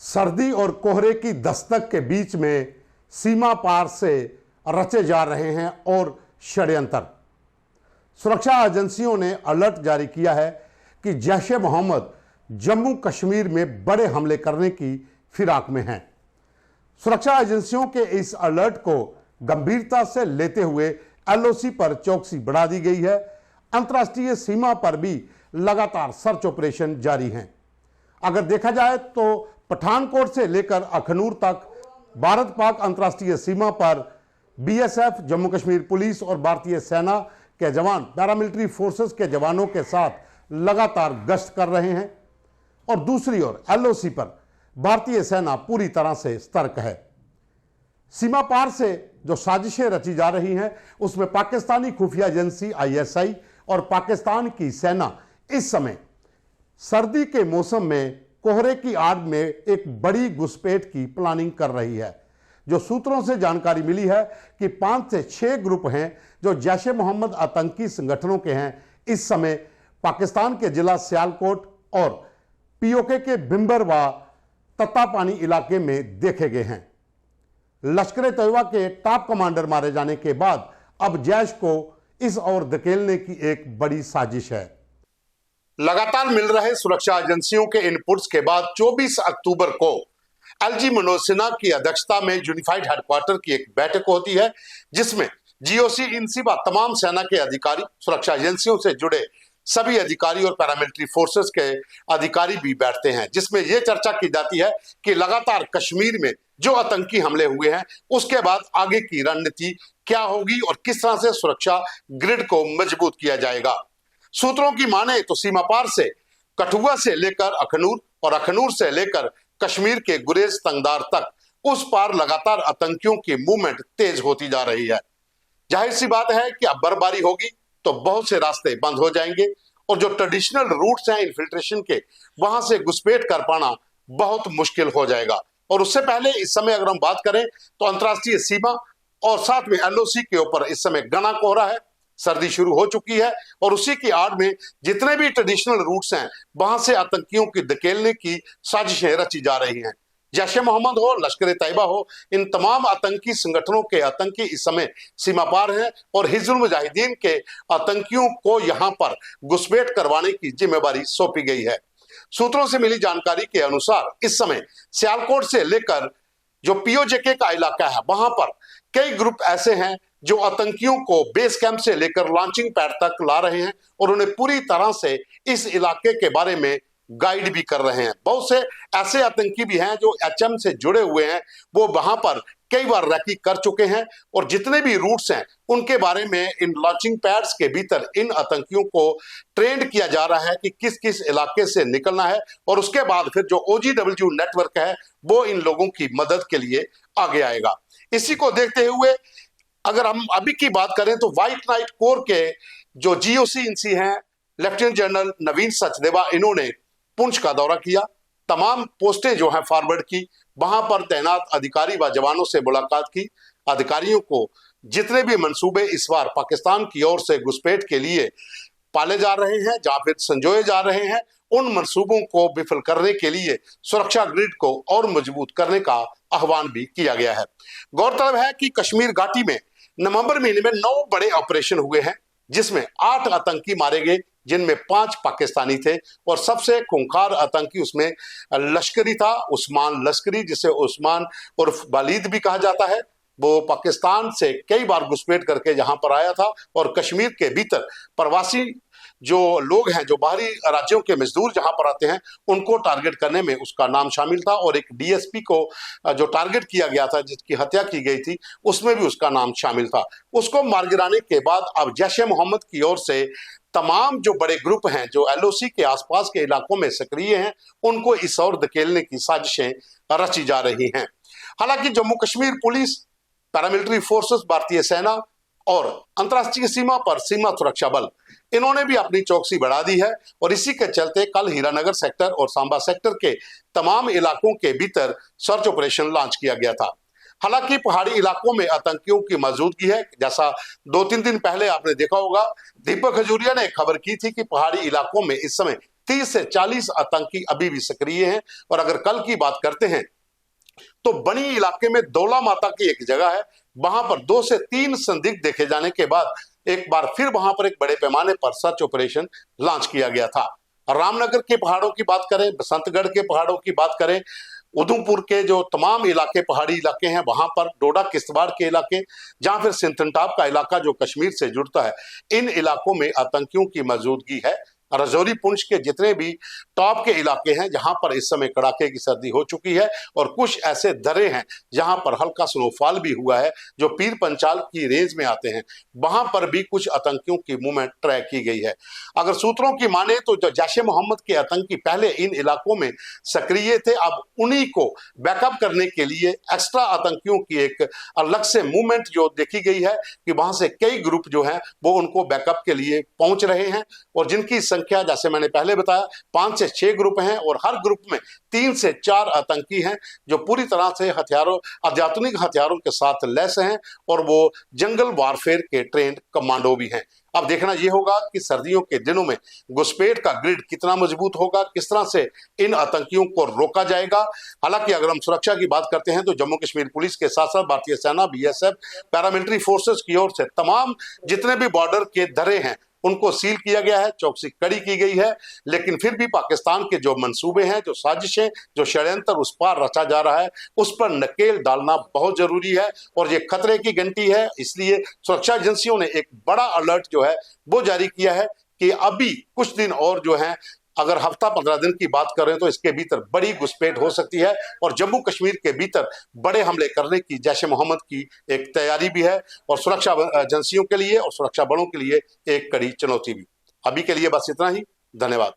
सर्दी और कोहरे की दस्तक के बीच में सीमा पार से रचे जा रहे हैं और षड्यंत्र। सुरक्षा एजेंसियों ने अलर्ट जारी किया है कि जैश ए मोहम्मद जम्मू कश्मीर में बड़े हमले करने की फिराक में है। सुरक्षा एजेंसियों के इस अलर्ट को गंभीरता से लेते हुए एलओसी पर चौकसी बढ़ा दी गई है। अंतर्राष्ट्रीय सीमा पर भी लगातार सर्च ऑपरेशन जारी हैं। अगर देखा जाए तो पठानकोट से लेकर अखनूर तक भारत पाक अंतर्राष्ट्रीय सीमा पर बीएसएफ, जम्मू कश्मीर पुलिस और भारतीय सेना के जवान पैरामिलिट्री फोर्सेस के जवानों के साथ लगातार गश्त कर रहे हैं और दूसरी ओर एलओसी पर भारतीय सेना पूरी तरह से सतर्क है। सीमा पार से जो साजिशें रची जा रही हैं उसमें पाकिस्तानी खुफिया एजेंसी आईएसआई और पाकिस्तान की सेना इस समय सर्दी के मौसम में कोहरे की आड़ में एक बड़ी घुसपैठ की प्लानिंग कर रही है। जो सूत्रों से जानकारी मिली है कि 5 से 6 ग्रुप हैं जो जैश ए मोहम्मद आतंकी संगठनों के हैं। इस समय पाकिस्तान के जिला सियालकोट और पीओके के बिम्बर व तत्तापानी इलाके में देखे गए हैं। लश्कर तैयबा के टॉप कमांडर मारे जाने के बाद अब जैश को इस ओर धकेलने की एक बड़ी साजिश है। लगातार मिल रहे सुरक्षा एजेंसियों के इनपुट्स के बाद 24 अक्टूबर को एलजी मनोज सिन्हा की अध्यक्षता में यूनिफाइड हेडक्वार्टर की एक बैठक होती है, जिसमें जीओसी, इनसी व तमाम सेना के अधिकारी, सुरक्षा एजेंसियों से जुड़े सभी अधिकारी और पैरामिलिट्री फोर्सेस के अधिकारी भी बैठते हैं, जिसमें यह चर्चा की जाती है कि लगातार कश्मीर में जो आतंकी हमले हुए हैं उसके बाद आगे की रणनीति क्या होगी और किस तरह से सुरक्षा ग्रिड को मजबूत किया जाएगा। सूत्रों की माने तो सीमा पार से कठुआ से लेकर अखनूर और अखनूर से लेकर कश्मीर के गुरेज तंगदार तक उस पार लगातार आतंकियों की मूवमेंट तेज होती जा रही है। जाहिर सी बात है कि अब बर्फबारी होगी तो बहुत से रास्ते बंद हो जाएंगे और जो ट्रेडिशनल रूट्स हैं इन्फिल्ट्रेशन के, वहां से घुसपैठ कर पाना बहुत मुश्किल हो जाएगा। और उससे पहले इस समय अगर हम बात करें तो अंतर्राष्ट्रीय सीमा और साथ में एलओसी के ऊपर इस समय घना कोहरा है, सर्दी शुरू हो चुकी है और उसी की आड़ में जितने भी ट्रेडिशनल रूट्स हैं वहां से आतंकियों की धकेलने की साजिशें रची जा रही हैं। जैश ए मोहम्मद हो, लश्कर तैयबा हो, इन तमाम आतंकी संगठनों के आतंकी इस समय सीमा पार हैं और हिजबुल मुजाहिदीन के आतंकियों को यहां पर घुसपैठ करवाने की जिम्मेवारी सौंपी गई है। सूत्रों से मिली जानकारी के अनुसार इस समय सियालकोट से लेकर जो पीओजेके का इलाका है वहां पर कई ग्रुप ऐसे हैं जो आतंकियों को बेस कैंप से लेकर लॉन्चिंग पैड तक ला रहे हैं और उन्हें पूरी तरह से इस इलाके के बारे में गाइड भी कर रहे हैं। बहुत से ऐसे आतंकी भी हैं जो एचएम से जुड़े हुए हैं, वो वहां पर कई बार रैकी कर चुके हैं और जितने भी रूट्स हैं उनके बारे में इन लॉन्चिंग पैड्स के भीतर इन आतंकियों को ट्रेंड किया जा रहा है कि किस किस इलाके से निकलना है और उसके बाद फिर जो OGW नेटवर्क है वो इन लोगों की मदद के लिए आगे आएगा। इसी को देखते हुए अगर हम अभी की बात करें तो व्हाइट नाइट कोर के जो जीओसी इनसी हैं, लेफ्टिनेंट जनरल नवीन सचदेवा, इन्होंने पुंछ का दौरा किया, तमाम पोस्टें जो हैं फॉरवर्ड की, वहां पर तैनात अधिकारी व जवानों से मुलाकात की। अधिकारियों को जितने भी मंसूबे इस बार पाकिस्तान की ओर से घुसपैठ के लिए पाले जा रहे हैं या फिर संजोए जा रहे हैं, उन मंसूबों को विफल करने के लिए सुरक्षा ग्रिड को और मजबूत करने का आह्वान भी किया गया है। गौरतलब है कि कश्मीर घाटी में नवंबर महीने में 9 बड़े ऑपरेशन हुए हैं, जिसमें 8 आतंकी मारे गए, जिनमें 5 पाकिस्तानी थे और सबसे खूंखार आतंकी उसमें लश्करी था, उस्मान लश्करी, जिसे उस्मान उर्फ वालिद भी कहा जाता है। वो पाकिस्तान से कई बार घुसपैठ करके यहाँ पर आया था और कश्मीर के भीतर प्रवासी जो लोग हैं, जो बाहरी राज्यों के मजदूर जहां पर आते हैं, उनको टारगेट करने में उसका नाम शामिल था और एक डीएसपी को जो टारगेट किया गया था, जिसकी हत्या की गई थी, उसमें भी उसका नाम शामिल था। उसको मार गिराने के बाद अब जैश ए मोहम्मद की ओर से तमाम जो बड़े ग्रुप हैं जो एलओसी के आसपास के इलाकों में सक्रिय हैं, उनको इस ओर धकेलने की साजिशें रची जा रही हैं। हालांकि Jammu Kashmir police, paramilitary forces, भारतीय सेना और अंतर्राष्ट्रीय सीमा पर सीमा सुरक्षा बल, इन्होंने भी अपनी चौकसी बढ़ा दी है और इसी के चलते कल हीरानगर सेक्टर और सांबा सेक्टर के तमाम इलाकों के भीतर सर्च ऑपरेशन लॉन्च किया गया था। हालांकि पहाड़ी इलाकों में आतंकियों की मौजूदगी है। जैसा 2-3 दिन पहले आपने देखा होगा, दीपक खजूरिया ने खबर की थी कि पहाड़ी इलाकों में इस समय 30 से 40 आतंकी अभी भी सक्रिय हैं। और अगर कल की बात करते हैं तो बनी इलाके में दौला माता की एक जगह है, वहां पर 2 से 3 संदिग्ध देखे जाने के बाद एक बार फिर वहां पर एक बड़े पैमाने पर सर्च ऑपरेशन लॉन्च किया गया था। रामनगर के पहाड़ों की बात करें, बसंतगढ़ के पहाड़ों की बात करें, उधमपुर के जो तमाम इलाके पहाड़ी इलाके हैं वहां पर, डोडा किश्तवाड़ के इलाके, जहां फिर सिंथनटाप का इलाका जो कश्मीर से जुड़ता है, इन इलाकों में आतंकियों की मौजूदगी है। राजौरी पुंछ के जितने भी टॉप के इलाके हैं जहां पर इस समय कड़ाके की सर्दी हो चुकी है, और कुछ ऐसे दर्रे हैं जहां पर हल्का स्नोफॉल भी हुआ है जो पीर पंचाल की रेंज में आते हैं, वहां पर भी कुछ आतंकियों की मूवमेंट ट्रैक की गई है। अगर सूत्रों की माने तो जो जैश ए मोहम्मद के आतंकी पहले इन इलाकों में सक्रिय थे, अब उन्हीं को बैकअप करने के लिए एक्स्ट्रा आतंकियों की एक अलग से मूवमेंट जो देखी गई है कि वहां से कई ग्रुप जो हैं वो उनको बैकअप के लिए पहुंच रहे हैं, और जिनकी संख्या जैसे मैंने पहले बताया 5 से 6 ग्रुप हैं, और हर ग्रुप में 3 से 4 आतंकी हैं जो पूरी तरह से हथियारों, अत्याधुनिक हथियारों के साथ लैस हैं, और वो जंगल वारफेयर के ट्रेंड कमांडो भी हैं। अब देखना यह होगा कि सर्दियों के दिनों में घुसपैठ का ग्रिड कितना मजबूत होगा, किस तरह से इन आतंकियों को रोका जाएगा। हालांकि अगर हम सुरक्षा की बात करते हैं तो जम्मू कश्मीर पुलिस के साथ साथ भारतीय सेना, बीएसएफ, पैरामिलिट्री फोर्सेस की ओर से तमाम जितने भी बॉर्डर के दर्रे हैं उनको सील किया गया है, चौकसी कड़ी की गई है। लेकिन फिर भी पाकिस्तान के जो मंसूबे हैं, जो साजिशें, जो षड्यंत्र उस पर रचा जा रहा है, उस पर नकेल डालना बहुत जरूरी है, और ये खतरे की घंटी है। इसलिए सुरक्षा एजेंसियों ने एक बड़ा अलर्ट जो है वो जारी किया है कि अभी कुछ दिन और जो है, अगर हफ्ता 15 दिन की बात करें तो इसके भीतर बड़ी घुसपैठ हो सकती है, और जम्मू कश्मीर के भीतर बड़े हमले करने की जैश ए मोहम्मद की एक तैयारी भी है, और सुरक्षा एजेंसियों के लिए और सुरक्षा बलों के लिए एक कड़ी चुनौती भी। अभी के लिए बस इतना ही। धन्यवाद।